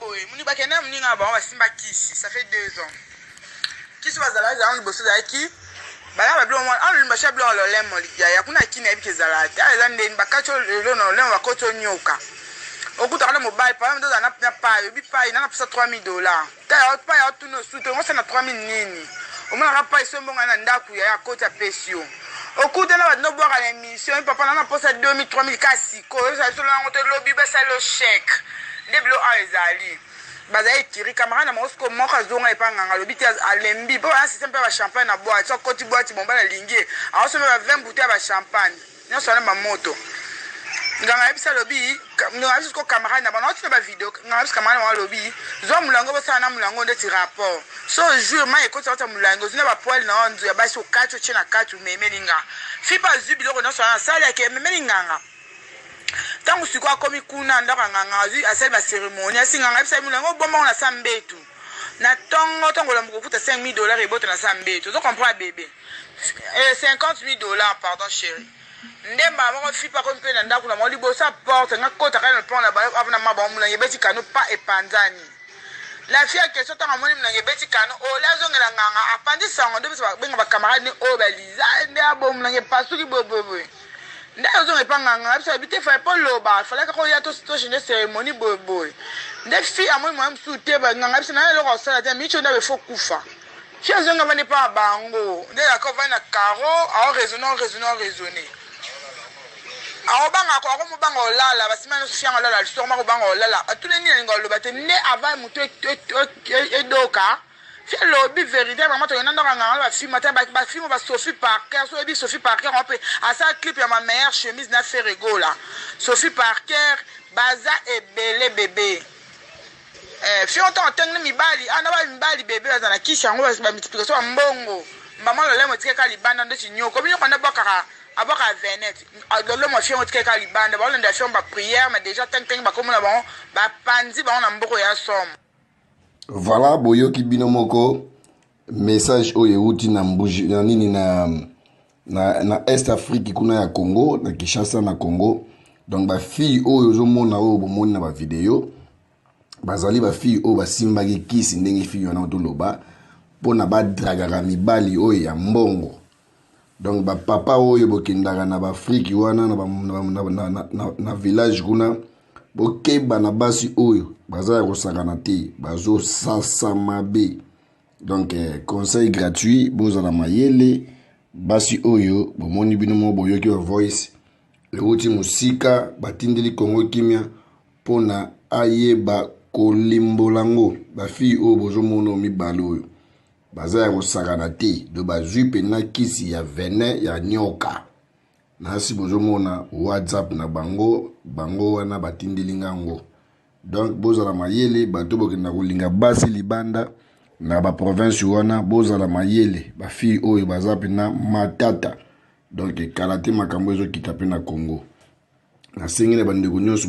boy muni bakena mninga ba simba kisi ça fait 2 ans kisi bazala za on bosso za ki bala ba blo mo an le blo lo lemo ya kuna kina ebike zala ta za ndeni bakacho lo no lemo bakoto nyoka okuta na mobile pa ndo na pa bi pa ina na pesa $3000 ta ya pa ya tu no suto mo sana 3000 nini o mona ka pa isombo ngana ndaku ya kota pesio okuta na ba no bwa ka emission papa na posa 2000 3000 kasi ko ça so la ngoto lobby ba sa lo chèque ndeblo a ezali bazai kiri kamera na mosko moka zonga epanga lobby alembi po a système pa champagne na boîte so koti boîte bomba na lingie a so ba 20 bouteilles ba champagne nyoso na mamoto nganga ebisa lobby nganga bisko kamera na bana otina ba video nganga bisko kamera na lobby zo mulango bosa na mulango ndeti rapport so jour ma ekoti ota mulango zina ba poil na onzo ya basi okacho chena kachu memelinga fipa zubilo ko no so na sala ke memelinganga tangu siku akomi kuna ndaka nganga asali ba cérémonie asinganga ebisa mulango bomba na sambetu na tongo la mkufuta $5000 eboto na sambetu zo comprendre bébé $50,000 pardon chérie ndemba moko fipa ko mpe na ndaku na moli bosa porte nga kota kana pona ba avana maba mula yebeti kanu pa epanzani la fille question tanga moni muna yebeti kanu o la zongela nganga apandi sango ndo bisa benga ba camarade ni o baliza nde abo muna yepasuki bobobo nde zonge panganga bisa bite fa po loba fala ka ko ya to changer cérémonie bobobo nde fille amoi mo msute ba nganga bisa na lo ko sala te micho nda be fo kufa fille zonga bane pa bango nde la ko va na caro a raisonner Aobanga ko mo banga olala basimana so fianga olala so ma ko banga olala atule ni ngolo bate ne ava muto edoka fi lobby vérité vraiment to yonanda nganga ba film mata ba film ba Sophie Parker so ebi Sophie Parker on peut à ça clip ya ma meilleure chemise na fait rigola Sophie Parker baza ebele bébé fi on tang mi bali ana ba mi bali bébé azana kisha ngo ba multiplication mbongo mama lo lemo tikeka libanda ndo chinyoko bi ko na bakara aboka venet le mo fi on tikeka libanda ba londa fi on ba prière mais déjà tant ba comme na bon ba panzi ba on na mboko ya som. Voilà boyoki bino moko message oyo uti na mbuji na nini na Est Afrique kuna ya Congo na Kinshasa na Congo donc ba fille oyo zo mona oyo bomoni na ba video bazali ba fille oyo basimbaki kisi ndenge fille wana otoloba pona ba dragaka mibali oyo ya mbongo donc ba papa oyo bokendaka na ba Afrique wana na village kuna bokeba na basi oyo bazaya kosakana te bazo sasa mabe donc conseil gratuit boza na mayele basi oyo bomoni bino mo boyoki wa voice leuti musika batindeli Congo kimia pona ayeba kolimbolango ba fi oyo bozomono mibalo oyo bazaya kosakana te do bazwi pena kisi ya venin ya nyoka nasi bozomona WhatsApp na bango wana batindeli ngango donc bozala mayele bato bokenda kolinga basi libanda na ba province wana bozala mayele ba fille oyo bazapi na matata donc kalate makambo ezo kita pe na Congo na sengene bandeko nyonso